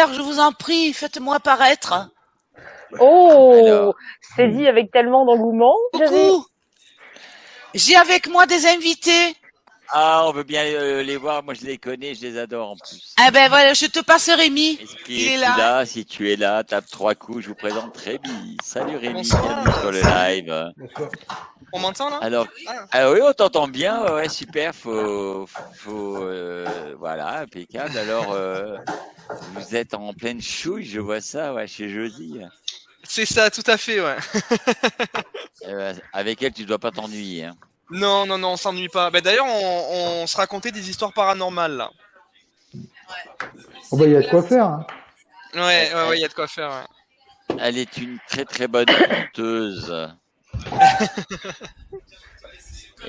père, je vous en prie, faites-moi paraître. Oh, Alors. c'est dit avec tellement d'engouement. Coucou. J'ai avec moi des invités. Ah, on veut bien les voir. Moi, je les connais, je les adore en plus. Ah ben voilà, je te passe Rémi. Il est là. Si tu es là, tape 3 coups. Je vous présente Rémi. Salut Rémi, Bonsoir. bienvenue sur le live. On m'entend là? Alors, oui, on t'entend bien. Ouais, super. Voilà, impeccable. Alors, vous êtes en pleine chouille, je vois ça, ouais, chez Josie. C'est ça, tout à fait, ouais. Avec elle, tu dois pas t'ennuyer. Hein. Non, on s'ennuie pas. Bah, d'ailleurs, on se racontait des histoires paranormales là. Oh bah, il y a de quoi faire. Hein. Ouais, il y a de quoi faire. Ouais. Elle est une très très bonne conteuse.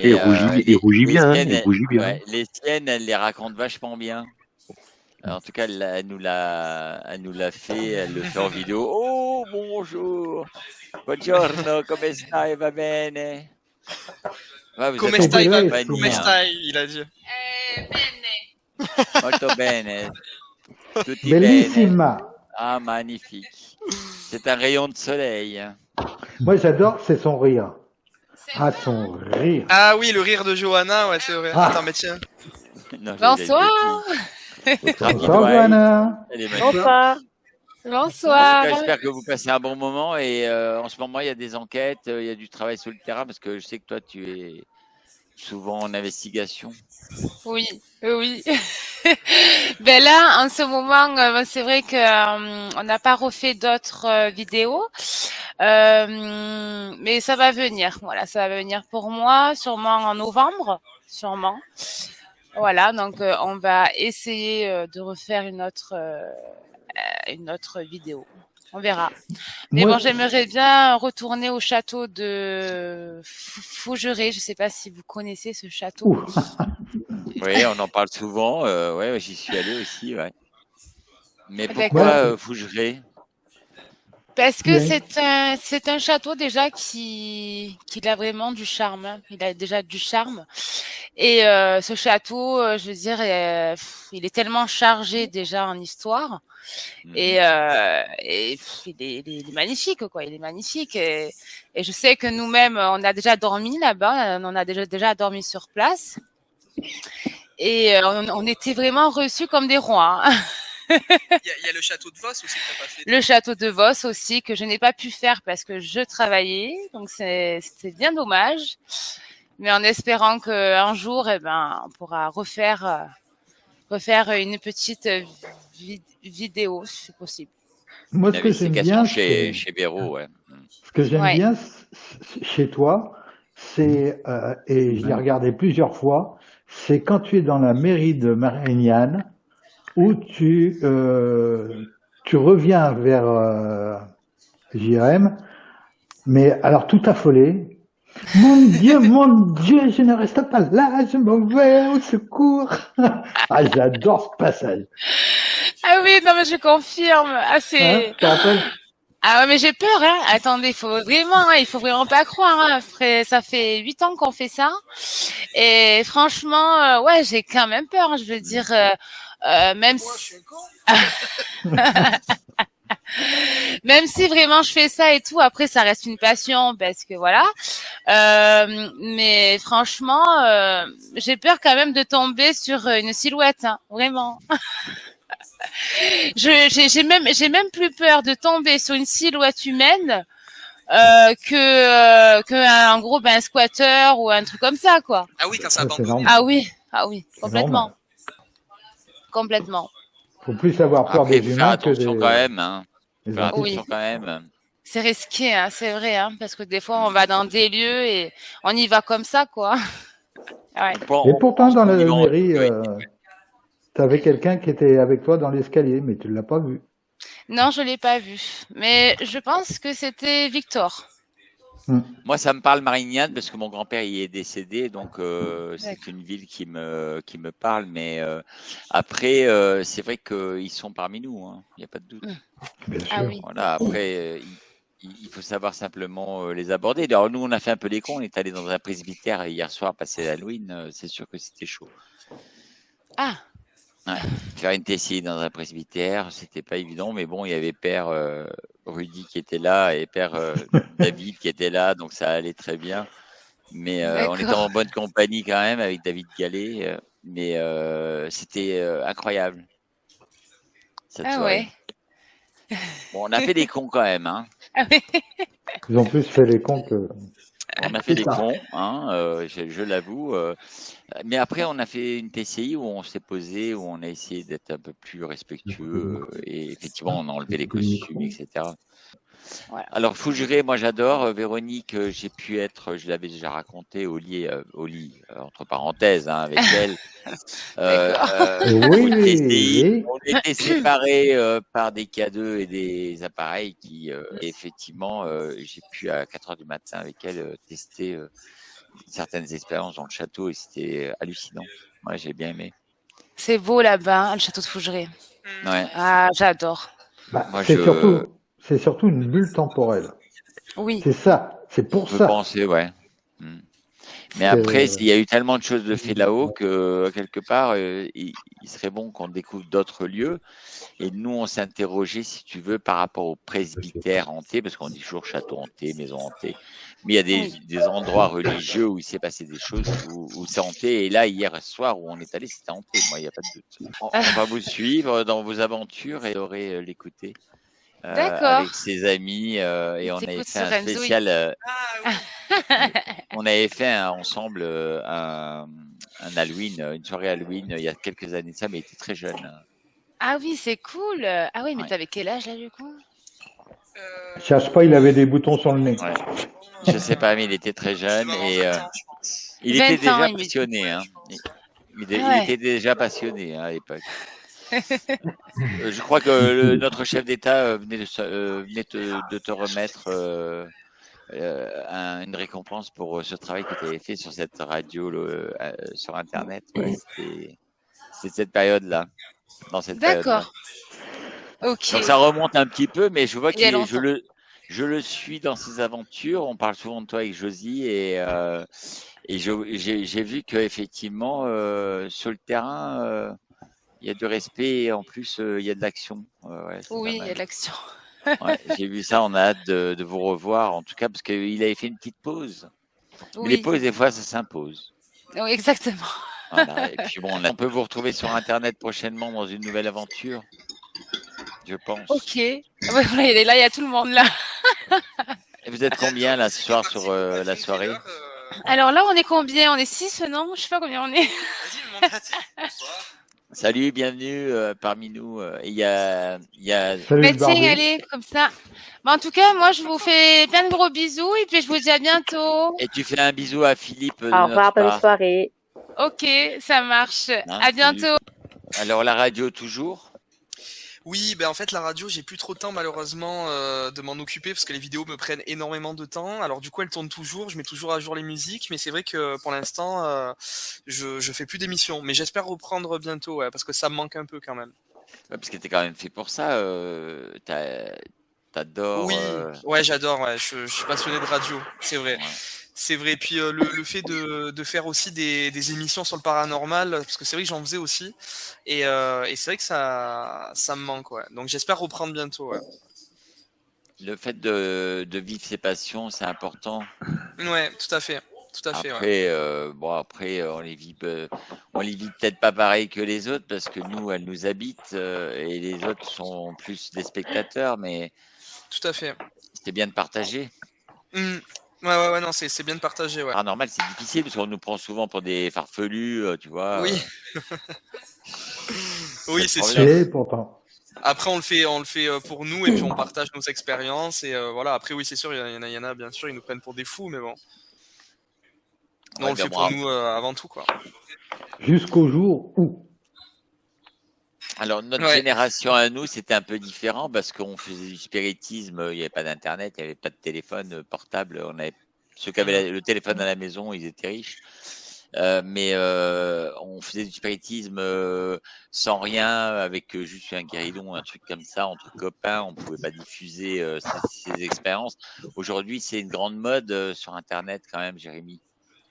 Et rougit bien. Ouais, les siennes, elle les raconte vachement bien. Alors, en tout cas, elle nous l'a fait, elle le fait en vidéo. Oh, bonjour. Buongiorno, come stai, va bene? Ouais, Come stai, il a dit. Bene. Molto bene. Tutti Bellissima. bene. Ah, magnifique. C'est un rayon de soleil. Moi, j'adore, c'est son rire. Ah, son rire. Ah oui, le rire de Johanna, ouais, c'est vrai. Ah. Attends, mais tiens. Non, Bonsoir. Bonsoir, Johanna. Bonsoir. Bonsoir. J'espère que vous passez un bon moment et en ce moment il y a des enquêtes, il y a du travail sur le terrain parce que je sais que toi tu es souvent en investigation. Oui. Ben là, en ce moment, c'est vrai que on n'a pas refait d'autres vidéos, mais ça va venir. Voilà, ça va venir pour moi, sûrement en novembre, sûrement. Voilà, donc on va essayer de refaire une autre vidéo. On verra. Mais Moi, bon, j'aimerais bien retourner au château de Fougeray. Je sais pas si vous connaissez ce château. Ouh. Oui, on en parle souvent. Ouais, j'y suis allé aussi. Ouais. Mais D'accord. pourquoi Fougeray? Parce que Oui. c'est un château déjà qui a vraiment du charme. Hein. Il a déjà du charme. Et ce château, je veux dire, il est tellement chargé déjà en histoire. Et il est magnifique, quoi. Il est magnifique. Et je sais que nous-mêmes, on a déjà dormi là-bas. On a déjà dormi sur place. Et on était vraiment reçus comme des rois. Hein. Il y a le château de Vos aussi que t'as pas fait. Le château de Vos aussi, que je n'ai pas pu faire parce que je travaillais. Donc, c'était bien dommage. Mais en espérant qu'un jour, on pourra refaire une petite vidéo, si c'est possible. Moi, ce que j'aime bien, chez Béraud, ouais. Ce que j'aime bien chez toi, c'est, et je l'ai regardé plusieurs fois, c'est quand tu es dans la mairie de Marignane, où tu reviens vers JRM, mais alors tout affolé. Mon Dieu, je ne reste pas là, je m'en vais au secours. Ah, j'adore ce passage. Ah oui, non mais je confirme. Ah c'est. Tu te rappelles ? Ah ouais, mais j'ai peur, hein. Attendez, il faut vraiment pas croire, hein. Après, ça fait 8 ans qu'on fait ça. Et franchement, ouais, j'ai quand même peur, hein. Je veux dire, même si... Même si vraiment je fais ça et tout, après ça reste une passion parce que voilà. Mais franchement, j'ai peur quand même de tomber sur une silhouette, hein. Vraiment. J'ai même plus peur de tomber sur une silhouette humaine que un gros un squatter ou un truc comme ça, quoi. Ah oui, quand ça abandonne. Ah oui, complètement. Complètement. Faut plus avoir peur des humains que des. Quand même, hein. Oui. Quand même. C'est risqué, hein, c'est vrai, hein, parce que des fois on va dans des lieux et on y va comme ça, quoi. Ouais. Et pourtant dans la mairie, t'avais quelqu'un qui était avec toi dans l'escalier, mais tu l'as pas vu. Non, je l'ai pas vu, mais je pense que c'était Victor. Moi, ça me parle Marignane parce que mon grand-père y est décédé, donc c'est une ville qui me parle. Mais après, c'est vrai qu'ils sont parmi nous, hein. Il n'y a pas de doute. Bien sûr. Ah oui. Voilà. Après, il faut savoir simplement les aborder. Alors nous, on a fait un peu les cons. On est allé dans un presbytère hier soir passer l'Halloween. C'est sûr que c'était chaud. Ah. Ouais. Faire une TCI dans un presbytère, c'était pas évident, mais bon, il y avait Père Rudy qui était là et Père David qui était là, donc ça allait très bien. Mais on était en D'accord. bonne compagnie quand même avec David Gallet, mais c'était incroyable cette Ah soirée. ouais. Bon, on a fait des cons quand même, hein. Ah ouais. Ils ont plus fait les cons que. On a fait C'est des ça. cons, hein, je l'avoue. Mais après, on a fait une TCI où on s'est posé, où on a essayé d'être un peu plus respectueux. Et effectivement, on a enlevé les costumes, etc. Voilà. Alors, Fougeré, moi j'adore. Véronique, j'ai pu être, je l'avais déjà raconté, au lit, entre parenthèses, hein, avec elle. D'accord. Oui, Au TCI, oui. on était séparés par des K2 et des appareils qui, effectivement, j'ai pu à 4 heures du matin avec elle tester certaines expériences dans le château et c'était hallucinant. Moi, j'ai bien aimé. C'est beau là-bas, le château de Fougeray. Ouais, Ah, j'adore. Bah, moi c'est je surtout une bulle temporelle. Oui. C'est ça. C'est pour peux ça. penser, ouais. Mm. Mais C'est- après, il y a eu tellement de choses de fait là-haut que quelque part, il serait bon qu'on découvre d'autres lieux. Et nous, on s'est interrogé, si tu veux, par rapport au presbytère hanté, parce qu'on dit toujours château hanté, maison hantée. Mais il y a Oui. des endroits religieux où il s'est passé des choses, où c'est hanté. Et là, hier soir, où on est allé, c'était hanté. Moi, il n'y a pas de doute. On va vous suivre dans vos aventures et aurez l'écouter D'accord. avec ses amis. Et on avait T'écoutes fait sur un Renzo. spécial. Ah oui. On avait fait ensemble un Halloween, une soirée Halloween il y a quelques années de ça, mais il était très jeune. Ah oui, c'est cool. Ah oui, mais Ouais. t'avais quel âge là du coup? Cherche pas, il avait des boutons sur le nez. Ouais. Je sais pas, mais il était très jeune et il 20 était ans, déjà il me dit. passionné. Hein. Il Ah ouais. était déjà passionné hein, à l'époque. Je crois que notre chef d'État venait de te remettre une récompense pour ce travail que tu avais fait sur cette radio sur Internet. Ouais, c'était cette période-là, dans cette période-là. D'accord. Ok. Donc ça remonte un petit peu, mais je vois Il y a que longtemps. je le suis dans ses aventures. On parle souvent de toi avec Josie et j'ai vu qu'effectivement, sur le terrain, il y a du respect et en plus, il y a de l'action. Ouais, c'est pas Oui, il y a mal. de l'action. Ouais, j'ai vu ça, on a hâte de vous revoir, en tout cas, parce qu'il avait fait une petite pause. Mais les Oui. pauses, des fois, ça s'impose. Oui, exactement. Voilà. Et puis bon, on peut vous retrouver sur Internet prochainement dans une nouvelle aventure, je pense. Ok. Ouais, voilà, là, il y a tout le monde là. Et vous êtes combien là ce soir sur la soirée? Alors là, on est combien? On est 6, non? Je sais pas combien on est. Vas-y, montre ta tête. Bonsoir. Salut, bienvenue parmi nous. Et il y a Salut le Mais tiens, barbu. allez, comme ça. Bon, en tout cas, moi, je vous fais plein de gros bisous et puis je vous dis à bientôt. et tu fais un bisou à Philippe de Au notre revoir, bonne part. soirée. Ok, ça marche. Hein, À bientôt. Alors la radio toujours? Oui, ben en fait la radio, j'ai plus trop de temps malheureusement de m'en occuper parce que les vidéos me prennent énormément de temps. Alors du coup, elles tournent toujours, je mets toujours à jour les musiques, mais c'est vrai que pour l'instant, je fais plus d'émissions. Mais j'espère reprendre bientôt, ouais, parce que ça me manque un peu quand même. Ouais, parce que t'es quand même fait pour ça. T'adores. Oui, ouais, j'adore, ouais, je suis passionné de radio, c'est vrai. Ouais. C'est vrai. Puis le fait de faire aussi des émissions sur le paranormal, parce que c'est vrai que j'en faisais aussi, et c'est vrai que ça me manque, ouais. Donc j'espère reprendre bientôt, ouais. Le fait de vivre ses passions, c'est important. Ouais, tout à fait, ouais. Après, on les vit peut-être pas pareil que les autres parce que nous, elles nous habitent et les autres sont plus des spectateurs, mais Tout à fait. c'est bien de partager. Mmh. Ouais, non, c'est bien de partager, ouais. Paranormal, c'est difficile parce qu'on nous prend souvent pour des farfelus, tu vois. Oui. Oui, c'est le sûr. problème. Et pourtant. Après, on le fait pour nous et puis on partage nos expériences et voilà. Après, oui, c'est sûr, il y en a, bien sûr, ils nous prennent pour des fous, mais bon. Non, Ouais, on le fait pour nous avant tout, quoi. Jusqu'au jour où. Alors, notre Ouais. génération à nous, c'était un peu différent parce qu'on faisait du spiritisme, il n'y avait pas d'internet, il n'y avait pas de téléphone portable. Ceux qui avaient le téléphone à la maison, ils étaient riches. Mais on faisait du spiritisme sans rien, avec juste un guéridon, un truc comme ça, entre copains. On pouvait pas diffuser ces expériences. Aujourd'hui, c'est une grande mode sur Internet quand même, Jérémy.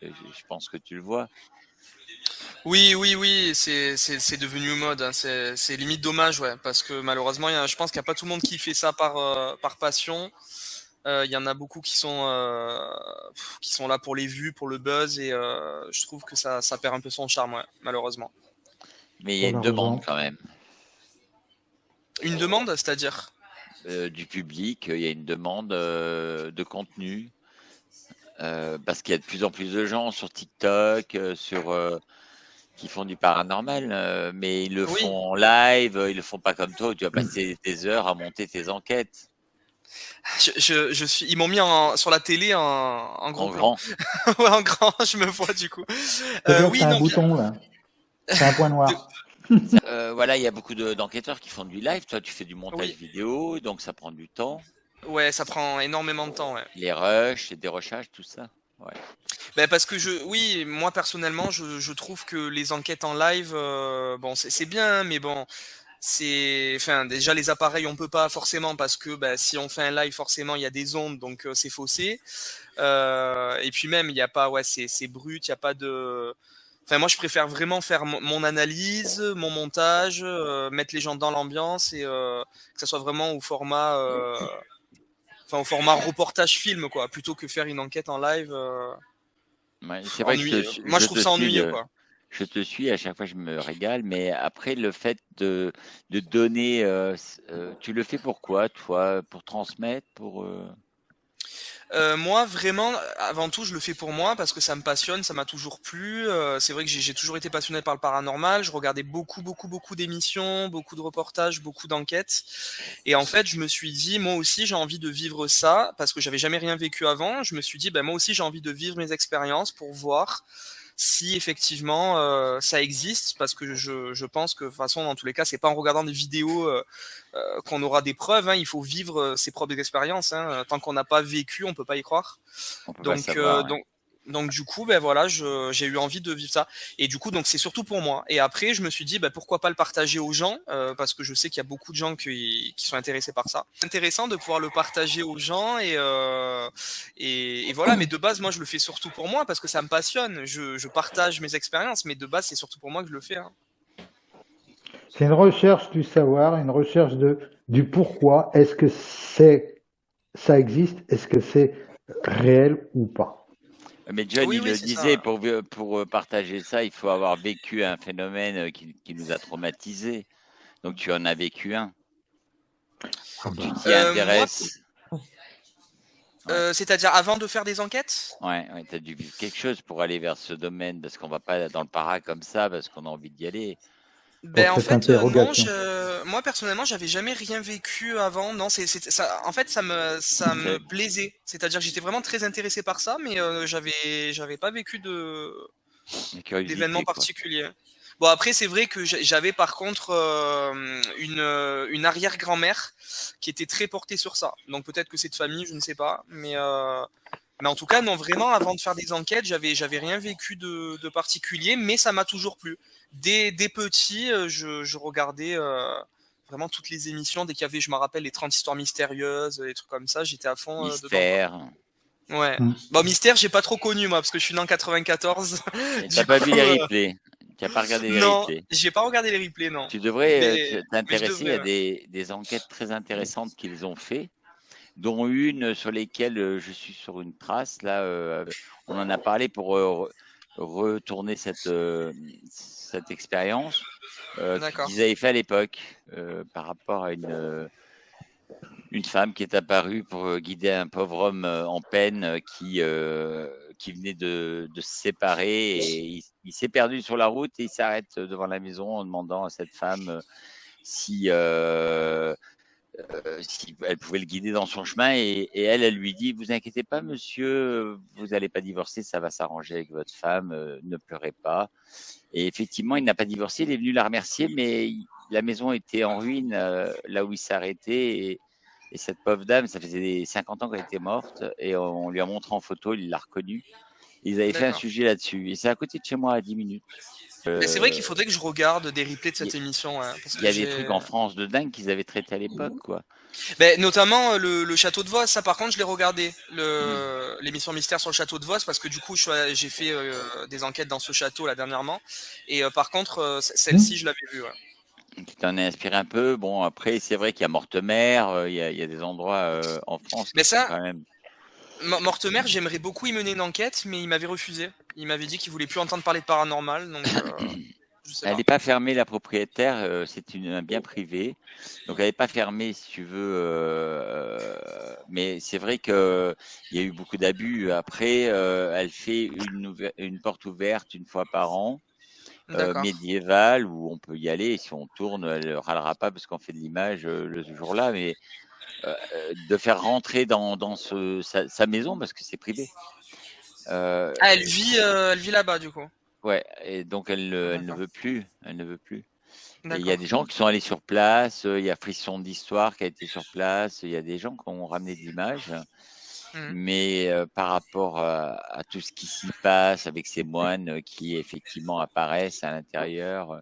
Je pense que tu le vois. Oui, c'est devenu mode, hein. C'est limite dommage, ouais, parce que malheureusement, je pense qu'il n'y a pas tout le monde qui fait ça par passion. Il y en a beaucoup qui sont là pour les vues, pour le buzz, et je trouve que ça perd un peu son charme, ouais, malheureusement. Mais il y a Pour une la demande raison. quand même Une demande, c'est-à-dire? du public. Il y a une demande de contenu parce qu'il y a de plus en plus de gens sur TikTok, qui font du paranormal, mais ils le Oui. font en live. Ils le font pas comme toi où tu vas passer des heures à monter tes enquêtes Ils m'ont mis sur la télé en gros en plan. grand. Ouais, en grand, je me vois du coup. C'est-à-dire que Oui, t'as un non, bouton là. C'est un point noir. Voilà, il y a beaucoup d'enquêteurs qui font du live. Toi, tu fais du montage Oui. vidéo, donc ça prend du temps. Ouais, ça prend énormément de temps, ouais. Les rushs, les dérochages, tout ça. Ouais. Ben parce que oui, moi personnellement, je trouve que les enquêtes en live, bon, c'est bien, mais bon, enfin, déjà les appareils, on peut pas forcément parce que si on fait un live, forcément, il y a des ondes, donc c'est faussé. Et puis même, il y a pas, ouais, c'est brut, il y a pas de. Enfin, moi, je préfère vraiment faire mon analyse, mon montage, mettre les gens dans l'ambiance et que ça soit vraiment au format reportage film, quoi, plutôt que faire une enquête en live. Ouais, c'est vrai que Moi, je trouve ça ennuyeux, quoi. je te suis, à chaque fois je me régale, mais après le fait de donner, tu le fais pour quoi, toi? Pour transmettre, Moi, vraiment, avant tout, je le fais pour moi parce que ça me passionne, ça m'a toujours plu. C'est vrai que j'ai toujours été passionné par le paranormal. Je regardais beaucoup d'émissions, beaucoup de reportages, beaucoup d'enquêtes. Et en fait, je me suis dit, moi aussi, j'ai envie de vivre ça parce que j'avais jamais rien vécu avant. Je me suis dit, moi aussi, j'ai envie de vivre mes expériences pour voir si effectivement ça existe, parce que je pense que de toute façon, dans tous les cas, c'est pas en regardant des vidéos qu'on aura des preuves, hein. Il faut vivre ses propres expériences, hein. Tant qu'on n'a pas vécu, on peut pas y croire. on peut pas Donc, savoir. Ouais. donc du coup, voilà, j'ai eu envie de vivre ça. Et du coup, donc c'est surtout pour moi. Et après, je me suis dit, pourquoi pas le partager aux gens, parce que je sais qu'il y a beaucoup de gens qui sont intéressés par ça. C'est intéressant de pouvoir le partager aux gens et voilà. Mais de base, moi, je le fais surtout pour moi parce que ça me passionne. Je partage mes expériences, mais de base, c'est surtout pour moi que je le fais, hein. C'est une recherche du savoir, une recherche du pourquoi. Est-ce que ça existe? Est-ce que c'est réel ou pas? Mais John, Oui, il le c'est disait, ça. pour partager ça, il faut avoir vécu un phénomène qui nous a traumatisés. Donc tu en as vécu un. Ah Tu bah, t'y intéresses. C'est-à-dire avant de faire des enquêtes? Ouais, tu as dû vivre quelque chose pour aller vers ce domaine, parce qu'on va pas dans le para comme ça, parce qu'on a envie d'y aller. pour En cette fait, non, interrogation. moi personnellement, j'avais jamais rien vécu avant. Non, ça. En fait, ça me plaisait. C'est-à-dire que j'étais vraiment très intéressé par ça, mais j'avais pas vécu La curiosité, d'événements quoi. particuliers. Bon, après, c'est vrai que j'avais par contre une arrière-grand-mère qui était très portée sur ça. Donc peut-être que c'est de famille, je ne sais pas, mais en tout cas, non, vraiment, avant de faire des enquêtes, j'avais rien vécu de particulier, mais ça m'a toujours plu. Dès petit, je regardais vraiment toutes les émissions. Dès qu'il y avait, je me rappelle, les 30 histoires mystérieuses, les trucs comme ça, j'étais à fond dedans, quoi. Mystère. Ouais. Mm. Bon, mystère, j'ai pas trop connu, moi, parce que je suis né en 94. Et Du t'as pas coup, vu les replays. Tu n'as pas regardé les non, replays. j'ai pas regardé les replays, non. Tu devrais Mais je t'intéresser. Il y a devrais, ouais. des enquêtes très intéressantes qu'ils ont fait, dont une sur lesquelles je suis sur une trace. Là, on en a parlé pour retourner cette expérience D'accord. qu'ils avaient fait à l'époque par rapport à une femme qui est apparue pour guider un pauvre homme en peine qui venait de se séparer, et il s'est perdu sur la route et il s'arrête devant la maison en demandant à cette femme si elle pouvait le guider dans son chemin, et elle lui dit: vous inquiétez pas monsieur, vous n'allez pas divorcer, ça va s'arranger avec votre femme, ne pleurez pas. Et effectivement, il n'a pas divorcé, il est venu la remercier, mais la maison était en ruine là où il s'est arrêté, et cette pauvre dame, ça faisait 50 ans qu'elle était morte, et on lui a montré en photo, il l'a reconnue, Ils avaient fait un D'accord. sujet là-dessus. Et c'est à côté de chez moi, à 10 minutes. Mais c'est vrai qu'il faudrait que je regarde des replays de cette émission. Ouais, parce Il que y a des j'ai. trucs en France de dingue qu'ils avaient traités à l'époque, quoi. Ben, notamment le château de Vos, ça par contre je l'ai regardé, Mm. l'émission Mystère sur le château de Vos, parce que du coup j'ai fait des enquêtes dans ce château là dernièrement, et par contre celle-ci je l'avais vue. Ouais. Qui t'en a inspiré un peu. Bon, après, c'est vrai qu'il y a Mortemer, il y a des endroits en France Mais qui sont ça, quand même. Mortemer, j'aimerais beaucoup y mener une enquête, mais il m'avait refusé. Il m'avait dit qu'il voulait plus entendre parler de paranormal, donc je sais Elle pas. n'est pas fermée, la propriétaire, c'est un bien privé. Donc, elle n'est pas fermée, si tu veux. Mais c'est vrai qu'il y a eu beaucoup d'abus. Après, elle fait une porte ouverte une fois par an, D'accord. médiévale, où on peut y aller. Et si on tourne, elle ne râlera pas parce qu'on fait de l'image le jour-là. Mais de faire rentrer dans sa maison, parce que c'est privé. Ah, elle vit là-bas du coup. Ouais, et donc elle ne D'accord. veut plus. Elle ne veut plus. Et il y a D'accord. des gens qui sont allés sur place, il y a Frisson d'Histoire qui a été sur place, il y a des gens qui ont ramené de l'image, Mhm. mais par rapport à tout ce qui s'y passe avec ces moines qui effectivement apparaissent à l'intérieur,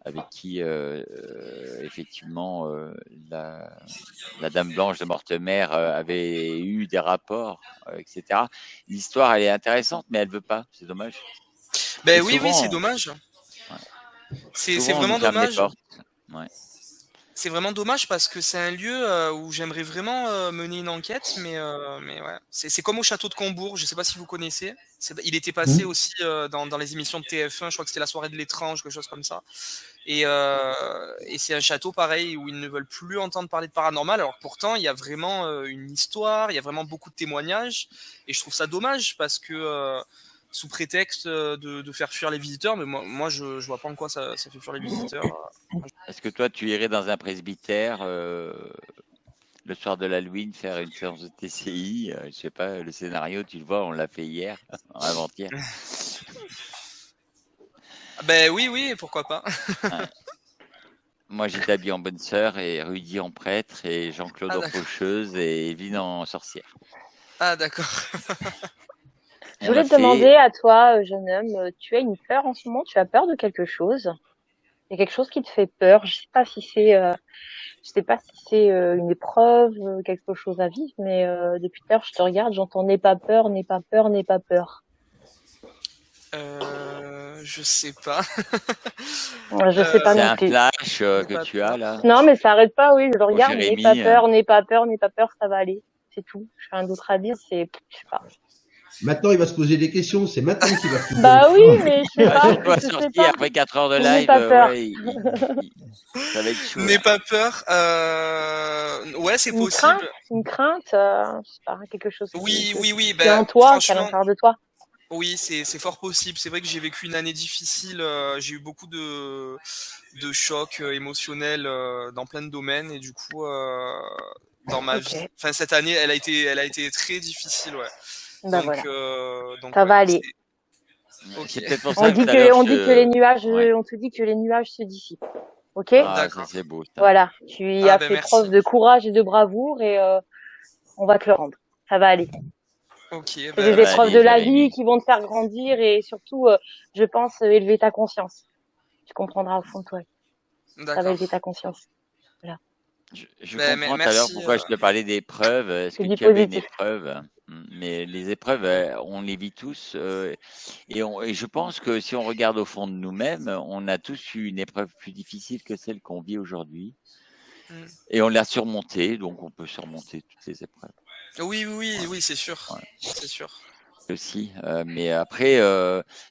avec qui effectivement la Dame Blanche de Mortemer avait eu des rapports, etc. L'histoire, elle est intéressante, mais elle veut pas, c'est dommage. Ben Et oui, c'est souvent, dommage. C'est souvent on nous vraiment ferme les dommage. portes. Ouais. C'est vraiment dommage parce que c'est un lieu où j'aimerais vraiment mener une enquête, mais ouais. C'est comme au château de Combourg, je sais pas si vous connaissez. Il était passé aussi dans les émissions de TF1, je crois que c'était la soirée de l'étrange, quelque chose comme ça. Et c'est un château pareil où ils ne veulent plus entendre parler de paranormal, alors pourtant il y a vraiment une histoire, il y a vraiment beaucoup de témoignages, et je trouve ça dommage parce que sous prétexte de faire fuir les visiteurs, mais moi je vois pas en quoi ça fait fuir les visiteurs. Est-ce que toi, tu irais dans un presbytère le soir de l'Halloween faire une séance de TCI? Je sais pas, le scénario, tu le vois, on l'a fait hier, avant-hier. Ben oui, pourquoi pas. Ouais. Moi, j'étais habillé en bonne sœur et Rudy en prêtre et Jean-Claude Ah, en d'accord. faucheuse et Evelyne en sorcière. Ah d'accord. Je On voulais l'a te demander fait. à toi, jeune homme, tu as une peur en ce moment? Tu as peur de quelque chose? Il y a quelque chose qui te fait peur? Je sais pas si c'est une épreuve, quelque chose à vivre, mais depuis tout à l'heure, je te regarde, j'entends n'aie pas peur, n'aie pas peur, n'aie pas peur. Je sais pas. Je sais pas C'est non un plus. flash N'aie que pas tu as peur. là. Non, mais ça arrête pas, oui, je le Pour regarde, n'aie pas Jérémy. peur, n'aie pas peur, n'aie pas peur, ça va aller. C'est tout. Je fais un d'autre à dire, je sais pas. Maintenant, il va se poser des questions. C'est maintenant qu'il va se poser Bah des oui, questions. mais je sais Ah, pas, je dois je sais sortir pas. après 4 heures de N'aie live. pas peur. Ouais, ça va être chaud. N'aie Là. pas peur. Ouais, c'est Une crainte, possible. une crainte, je sais pas, quelque chose Oui, qui est ben en toi, qui est à franchement, l'intérieur de toi. oui, c'est fort possible. C'est vrai que j'ai vécu une année difficile. J'ai eu beaucoup de chocs émotionnels dans plein de domaines, et du coup, dans ma vie, Ok. enfin cette année, elle a été très difficile, ouais. Bah voilà. Donc Ça ouais, va aller. Ok. C'est peut-être pour On ça que dit tout à l'heure, on dit que les nuages, Ouais. on te dit que les nuages se dissipent. Ok? Ah, ça D'accord. c'est beau. Ça. Voilà. Tu Ah as ben fait merci. preuve de courage et de bravoure et on va te le rendre. Ça va aller. Ok, C'est ben des va épreuves aller, de la Jérémy. vie qui vont te faire grandir et surtout, je pense, élever ta conscience. Tu comprendras au fond de toi. Ça va d'accord. élever ta conscience. Voilà. Je Ben, comprends tout à l'heure merci. pourquoi je te parlais d'épreuves. Est-ce C'est que du tu avais une positif. épreuve? Mais les épreuves, on les vit tous. Et je pense que si on regarde au fond de nous-mêmes, on a tous eu une épreuve plus difficile que celle qu'on vit aujourd'hui. Mm. Et on l'a surmontée, donc on peut surmonter toutes les épreuves Oui, c'est sûr. Ouais. C'est sûr. aussi. Mais après,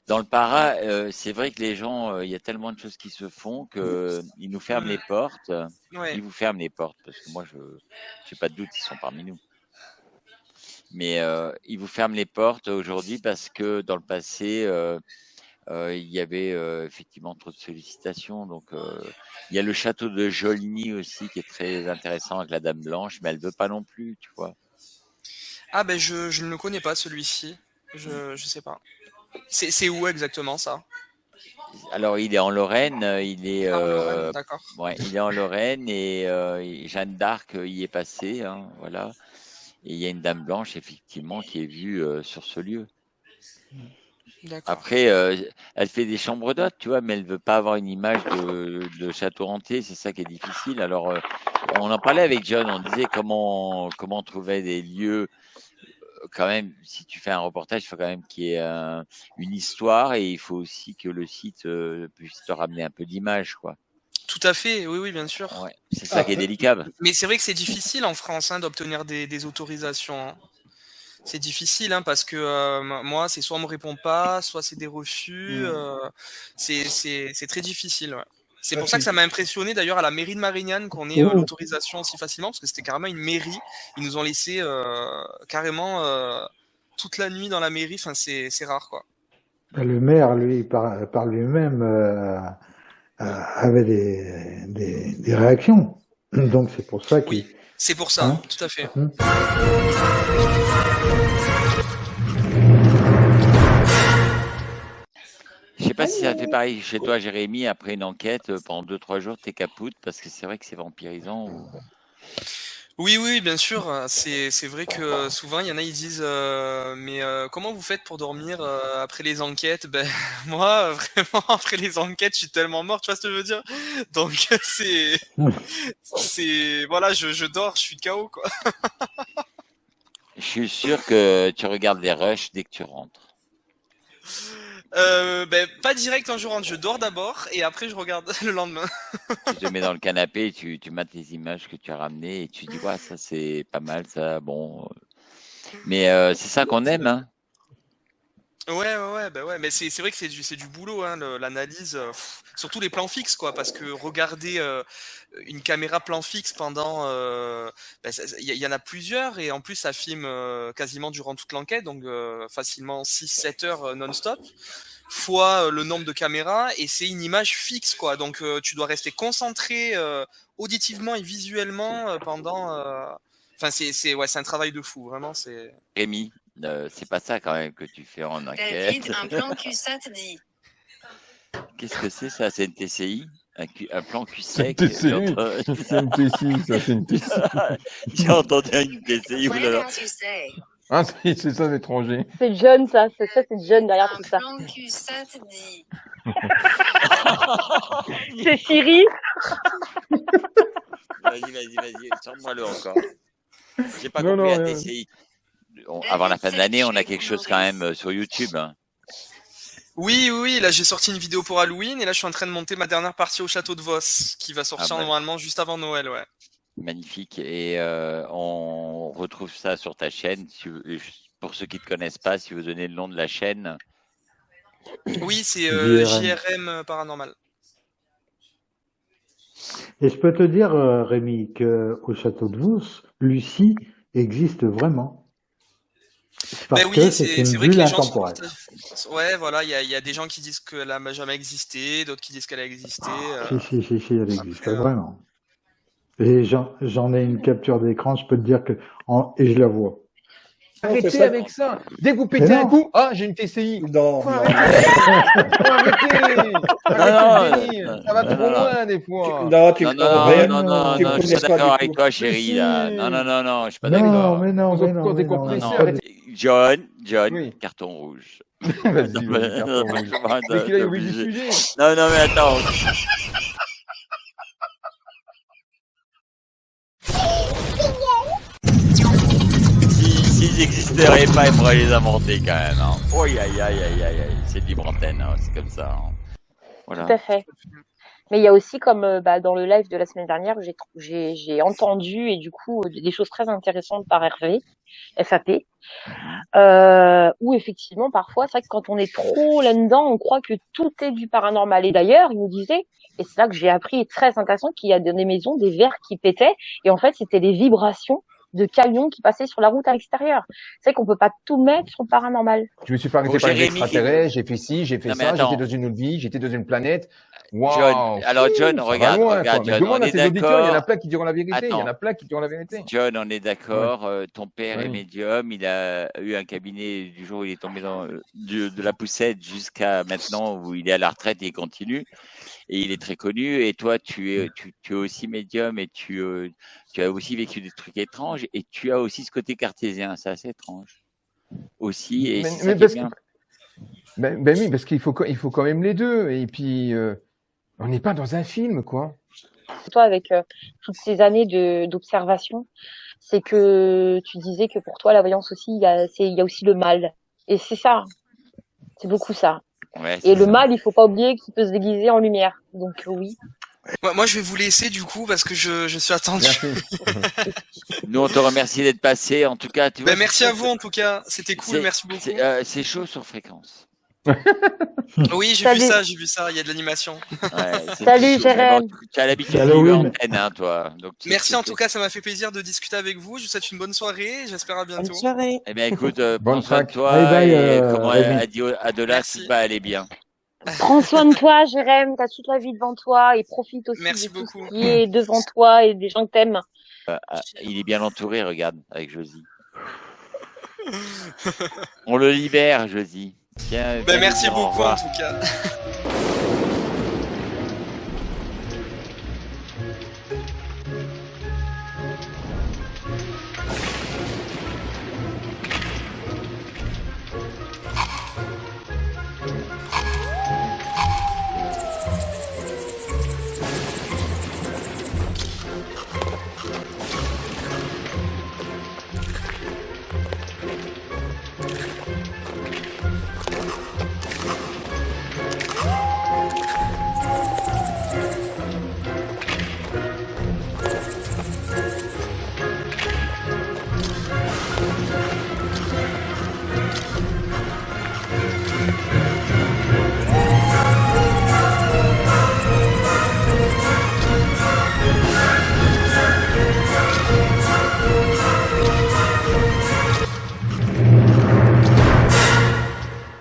dans le para, c'est vrai que les gens, il y a tellement de choses qui se font qu'ils nous ferment Mm. les portes. Ouais. Ils vous ferment les portes, parce que moi, je n'ai pas de doute, ils sont parmi nous. Mais ils vous ferment les portes aujourd'hui parce que dans le passé, il y avait effectivement trop de sollicitations. Donc, il y a le château de Joligny aussi qui est très intéressant avec la Dame Blanche, mais elle veut pas non plus, tu vois. Ah ben je ne le connais pas celui-ci. Je sais pas. C'est où exactement ça? Alors, il est en Lorraine, il est, Ah, en Lorraine, d'accord. ouais, il est en Lorraine et Jeanne d'Arc y est passée, hein, voilà. Et il y a une Dame Blanche effectivement qui est vue sur ce lieu. D'accord. Après, elle fait des chambres d'hôtes, tu vois, mais elle veut pas avoir une image de château hanté, c'est ça qui est difficile. Alors, on en parlait avec John, on disait comment trouver des lieux. Quand même, si tu fais un reportage, il faut quand même qu'il y ait une histoire et il faut aussi que le site puisse te ramener un peu d'image, quoi. Tout à fait, oui, oui, bien sûr. Ouais, c'est ça qui est délicat. Mais c'est vrai que c'est difficile en France d'obtenir des autorisations. Hein. C'est difficile parce que moi, c'est soit on me répond pas, soit c'est des refus. C'est très difficile. Ouais. C'est pour ça que ça m'a impressionné d'ailleurs à la mairie de Marignane qu'on ait l'autorisation aussi facilement, parce que c'était carrément une mairie. Ils nous ont laissé carrément toute la nuit dans la mairie. Enfin, c'est rare, quoi. Le maire, lui, par lui-même, avait des réactions. Donc c'est pour ça qu'il... Oui, c'est pour ça, tout à fait. Je sais pas si ça fait pareil chez toi, Jérémy, après une enquête, pendant 2-3 jours, t'es capoute, parce que c'est vrai que c'est vampirisant. Oui, oui, bien sûr. C'est vrai que souvent, il y en a, ils disent mais comment vous faites pour dormir après les enquêtes? Ben, moi, vraiment, après les enquêtes, je suis tellement mort, tu vois ce que je veux dire? Donc, voilà, je dors, je suis KO, quoi. Je suis sûr que tu regardes les rushs dès que tu rentres. Ben, pas direct quand je rentre, je dors d'abord et après je regarde le lendemain. Tu te mets dans le canapé, tu mates les images que tu as ramenées et tu dis, ouais, ça c'est pas mal, ça, bon. Mais c'est ça qu'on aime, hein. Ouais, bah ouais, mais c'est vrai que c'est du boulot, l'analyse, surtout les plans fixes, quoi, parce que regarder une caméra plan fixe pendant, il y en a plusieurs et en plus ça filme quasiment durant toute l'enquête, donc facilement 6-7 heures non-stop, fois le nombre de caméras et c'est une image fixe, quoi, donc tu dois rester concentré auditivement et visuellement pendant. Enfin, c'est un travail de fou, vraiment, c'est. Rémi, c'est pas ça quand même que tu fais en enquête. David, un plan QSAT dit. Qu'est-ce que c'est ça? C'est une TCI? Un plan cul sec? C'est une TCI, ça, c'est une TCI. J'ai entendu une TCI. Ah, c'est ça l'étranger. C'est John, ça. C'est John derrière tout ça. Un plan QSAT dit. C'est Siri. Vas-y, sors-moi-le encore. J'ai pas compris la TCI. Avant la fin de l'année, on a quelque chose quand même sur YouTube. Hein. Oui, là j'ai sorti une vidéo pour Halloween et là je suis en train de monter ma dernière partie au château de Vos qui va sortir normalement juste avant Noël, ouais. Magnifique. Et on retrouve ça sur ta chaîne. Pour ceux qui ne te connaissent pas, si vous donnez le nom de la chaîne. Oui, c'est JRM Paranormal. Et je peux te dire, Rémi, qu'au château de Vos, Lucie existe vraiment. Parce que c'est une bulle intemporelle. Ouais, voilà, il y a des gens qui disent qu'elle n'a jamais existé, d'autres qui disent qu'elle a existé. Si, elle existe vraiment. Et j'en ai une capture d'écran, je peux te dire et je la vois. Arrêtez avec ça. Dès que vous pétez un coup, j'ai une TCI. Non, arrêtez. Ça va trop loin des fois. Non, je suis pas d'accord avec toi, chérie. Non, je suis pas d'accord. Mais non. John, carton rouge. Vas-y, carton rouge. Dès qu'il a oublié du sujet. Non, mais attends. S'ils n'existeraient pas, ils pourraient les inventer quand même. Hein. Oh, aïe, c'est libre antenne, c'est comme ça. Hein. Voilà. Tout à fait. Mais il y a aussi, comme dans le live de la semaine dernière, j'ai entendu et du coup des choses très intéressantes par FAP, où effectivement parfois c'est vrai que quand on est trop là-dedans, on croit que tout est du paranormal. Et d'ailleurs, il nous disait, et c'est là que j'ai appris, très intéressant, qu'il y a dans des maisons des verres qui pétaient, et en fait c'était des vibrations de camions qui passaient sur la route à l'extérieur. C'est qu'on peut pas tout mettre sur le paranormal. Je me suis fait arrêter par les extraterrestres, j'ai fait ci, j'ai fait ça, j'étais dans une autre vie, j'étais dans une planète. Wow, John, regarde, John, on est d'accord. Il y en a plein qui diront la vérité. John, on est d'accord. Ton père est médium. Il a eu un cabinet du jour où il est tombé dans de la poussette jusqu'à maintenant où il est à la retraite et il continue. Et il est très connu. Et toi, tu es aussi médium et tu as aussi vécu des trucs étranges et tu as aussi ce côté cartésien. C'est assez étrange aussi. Et c'est ça qui est bien. Ben oui, parce qu'il faut quand même les deux. Et puis, on n'est pas dans un film, quoi. Toi, avec toutes ces années d'observation, c'est que tu disais que pour toi, la voyance aussi, il y a aussi le mal. Et c'est ça. C'est beaucoup ça. Ouais, Et c'est le ça. mal, il faut pas oublier qu'il peut se déguiser en lumière. Donc oui. Moi, je vais vous laisser du coup parce que je suis attendu. Merci. Nous, on te remercie d'être passé. En tout cas, tu vois. Merci à vous en tout cas. C'était cool. Merci beaucoup. C'est chaud sur fréquence. Oui, j'ai vu ça. Il y a de l'animation. Ouais, Salut, Jérém. Tu as l'habitude C'est de Halloween. l'antenne, hein, toi. Donc, Merci en tout cas. Ça m'a fait plaisir de discuter avec vous. Je vous souhaite une bonne soirée. J'espère à bientôt. Bonne soirée. Eh bien, écoute, Bonne prends soin de track. toi. Bye bye, Et comment Rémi. a dit Adola, Merci. tout va aller bien. Prends soin de toi, Jérém. T'as toute la vie devant toi et profite aussi Merci de tout beaucoup. ce qui est devant toi et des gens que t'aimes. Il est bien entouré, regarde, avec Josie. On le libère, Josie. Tiens, viens Merci nous dire au beaucoup en revoir. tout cas.